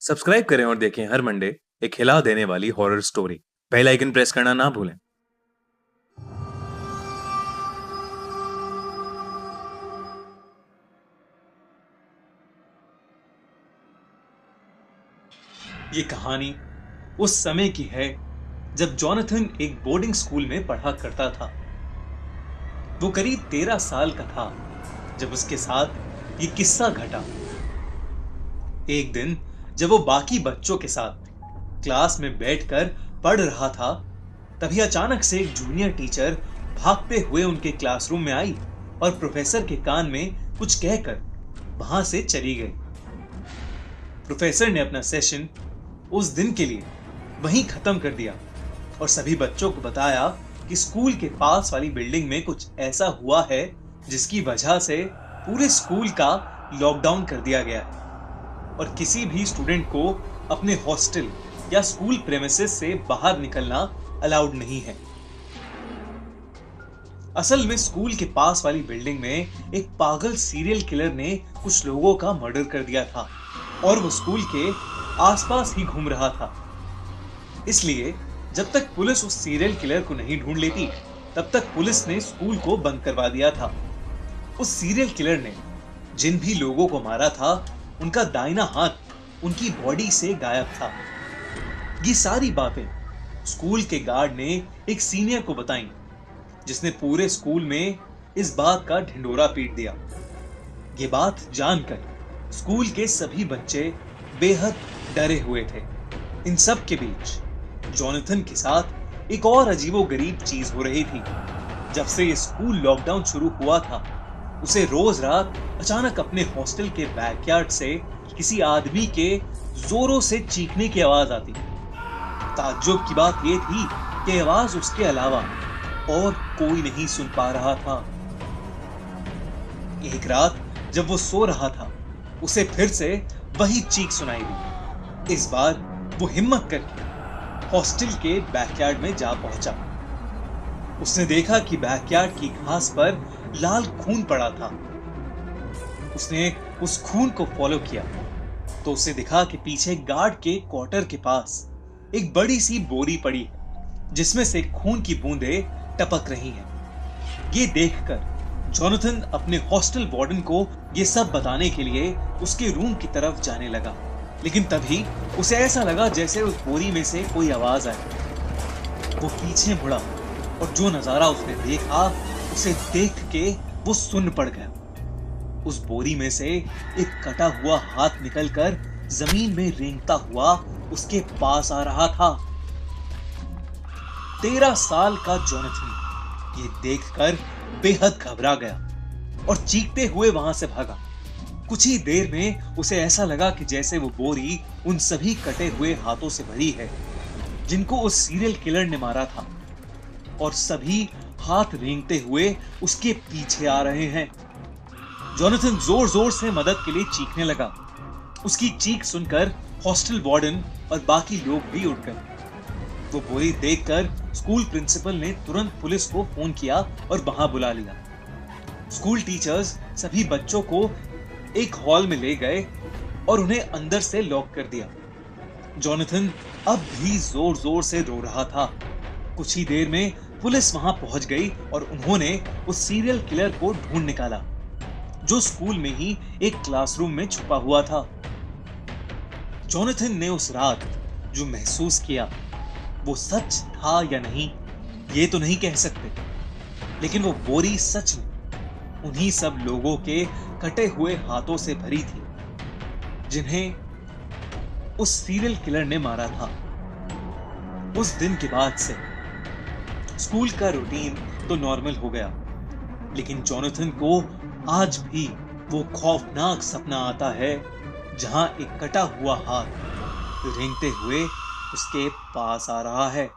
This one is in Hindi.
सब्सक्राइब करें और देखें हर मंडे एक हिला देने वाली horror story. Bell icon press करना ना भूलें। ये कहानी उस समय की है जब जॉनथन एक बोर्डिंग स्कूल में पढ़ा करता था। वो करीब 13 साल का था जब उसके साथ ये किस्सा घटा। एक दिन जब वो बाकी बच्चों के साथ क्लास में बैठकर पढ़ रहा था, तभी अचानक से एक जूनियर टीचर भागते हुए उनके क्लासरूम में आई और प्रोफेसर के कान में कुछ कहकर वहां से चली गई। प्रोफेसर ने अपना सेशन उस दिन के लिए वहीं खत्म कर दिया और सभी बच्चों को बताया कि स्कूल के पास वाली बिल्डिंग में कुछ ऐसा हुआ है जिसकी वजह से पूरे स्कूल का लॉकडाउन कर दिया गया है और किसी भी स्टूडेंट को अपने हॉस्टल या स्कूल प्रेमिसेस से बाहर निकलना अलाउड नहीं है। असल में स्कूल के पास वाली बिल्डिंग में एक पागल सीरियल किलर ने कुछ लोगों का मर्डर कर दिया था और वो स्कूल के आसपास ही घूम रहा था। इसलिए जब तक पुलिस उस सीरियल किलर को नहीं ढूंढ लेती, तब तक पुलिस ने स्कूल को बंद करवा दिया था। उस सीरियल किलर ने जिन भी लोगों को मारा था, उनका दाहिना हाथ उनकी बॉडी से गायब था। ये सारी बातें स्कूल के गार्ड ने एक सीनियर को बताई, जिसने पूरे स्कूल में इस बात का ढिंढोरा पीट दिया। ये बात जानकर स्कूल के सभी बच्चे बेहद डरे हुए थे। इन सब के बीच जॉनथन के साथ एक और अजीबोगरीब चीज हो रही थी। जब से ये स्कूल लॉकडाउन शुरू हुआ था, उसे रोज रात अचानक अपने हॉस्टल के बैकयार्ड से किसी आदमी के जोरों से चीखने की आवाज आती। ताज्जुब की बात यह थी कि आवाज उसके अलावा और कोई नहीं सुन पा रहा था। एक रात जब वो सो रहा था, उसे फिर से वही चीख सुनाई दी। इस बार वो हिम्मत करके हॉस्टल के बैकयार्ड में जा पहुंचा। उसने देखा कि बैकयार्ड की घास पर लाल खून पड़ा था। उसने उस खून को फॉलो किया तो उसे दिखा कि पीछे गार्ड के क्वार्टर के पास एक बड़ी सी बोरी पड़ी है, जिसमें से खून की बूंदें टपक रही हैं। ये देखकर जॉनथन अपने हॉस्टल वार्डन को ये सब बताने के लिए उसके रूम की तरफ जाने लगा, लेकिन तभी उसे ऐसा लगा जैसे उस बोरी में से कोई आवाज आई। वो पीछे मुड़ा और जो नजारा उसने देखा, उसे देख के वो सुन्न पड़ गया। उस बोरी में से एक कटा हुआ हाथ निकलकर जमीन में रेंगता हुआ उसके पास आ रहा था। 13 साल का जॉनथन ये देखकर बेहद घबरा गया और चीखते हुए वहां से भागा। कुछ ही देर में उसे ऐसा लगा कि जैसे वो बोरी उन सभी कटे हुए हाथों से भरी है जिनको उस सीरियल किलर ने मारा था, और सभी हाथ रेंगते हुए उसके पीछे आ रहे हैं। जॉनथन जोर जोर से मदद के लिए चीखने लगा। उसकी चीख सुनकर हॉस्टल वार्डन और बाकी लोग भी उठ गए। वो बोरी देखकर स्कूल प्रिंसिपल ने तुरंत पुलिस को फोन किया और वहां बुला लिया। स्कूल टीचर्स सभी बच्चों को एक हॉल में ले गए और उन्हें अंदर से लॉक कर दिया। जॉनथन अब भी जोर जोर से रो रहा था। कुछ ही देर में पुलिस वहां पहुंच गई और उन्होंने उस सीरियल किलर को ढूंढ निकाला, जो स्कूल में ही एक क्लासरूम में छुपा हुआ था। जॉनथन ने उस रात जो महसूस किया, वो सच था या नहीं, ये तो नहीं कह सकते, लेकिन वो बोरी सच में उन्हीं सब लोगों के कटे हुए हाथों से भरी थी जिन्हें उस सीरियल किलर ने मारा था। उस दिन के बाद से स्कूल का रूटीन तो नॉर्मल हो गया, लेकिन जॉनथन को आज भी वो खौफनाक सपना आता है जहां एक कटा हुआ हाथ रेंगते हुए उसके पास आ रहा है।